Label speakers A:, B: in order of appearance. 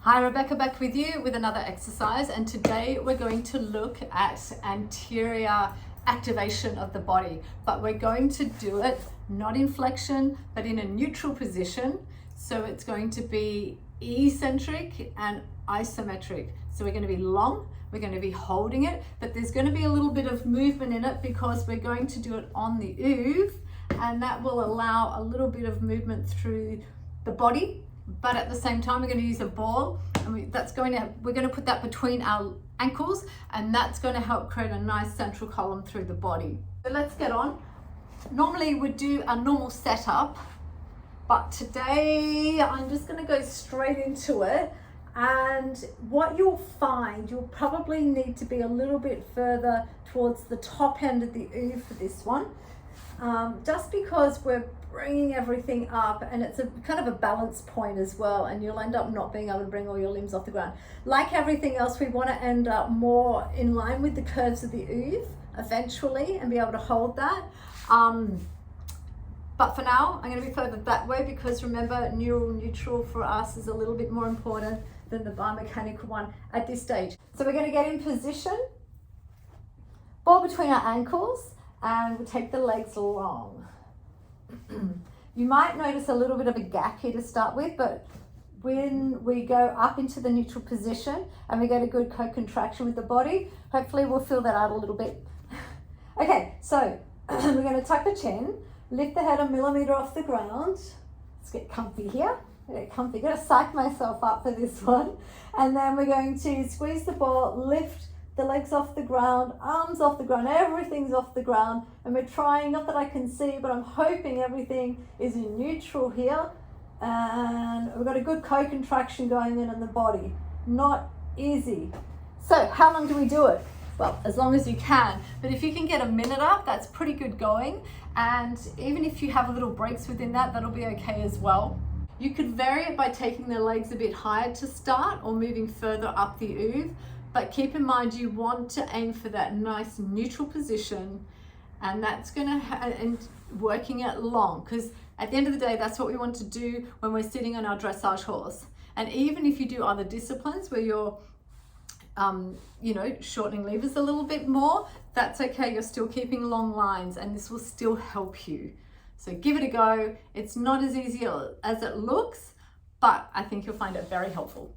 A: Hi, Rebecca back with you with another exercise, and today we're going to look at anterior activation of the body, but we're going to do it not in flexion but in a neutral position. So it's going to be eccentric and isometric. So we're going to be long, we're going to be holding it, but there's going to be a little bit of movement in it because we're going to do it on the oove, and that will allow a little bit of movement through the body. But at the same time, we're going to use a ball, and we're going to put that between our ankles, and that's going to help create a nice central column through the body. So let's get on. Normally we do a normal setup, but today I'm just going to go straight into it. And what you'll find, you'll probably need to be a little bit further towards the top end of the oove for this one, just because we're bringing everything up, and it's a kind of a balance point as well, and you'll end up not being able to bring all your limbs off the ground. Like everything else, we want to end up more in line with the curves of the oove eventually and be able to hold that. But for now, I'm going to be further that way because remember, neural neutral for us is a little bit more important than the biomechanical one at this stage. So we're going to get in position, ball between our ankles, and we'll take the legs long. You might notice a little bit of a gap here to start with, but when we go up into the neutral position and we get a good co-contraction with the body, hopefully we'll fill that out a little bit. Okay, so we're going to tuck the chin, lift the head a millimeter off the ground. Let's get comfy here. Get comfy. Got to psych myself up for this one. And then we're going to squeeze the ball, lift the legs off the ground, arms off the ground, everything's off the ground. And we're trying, not that I can see, but I'm hoping everything is in neutral here. And we've got a good co-contraction going in the body. Not easy. So how long do we do it? Well, as long as you can. But if you can get a minute up, that's pretty good going. And even if you have little breaks within that, that'll be okay as well. You could vary it by taking the legs a bit higher to start or moving further up the oove. But keep in mind, you want to aim for that nice neutral position, and that's going to and working it long, because at the end of the day, that's what we want to do when we're sitting on our dressage horse. And even if you do other disciplines where you're, shortening levers a little bit more, that's okay. You're still keeping long lines, and this will still help you. So give it a go. It's not as easy as it looks, but I think you'll find it very helpful.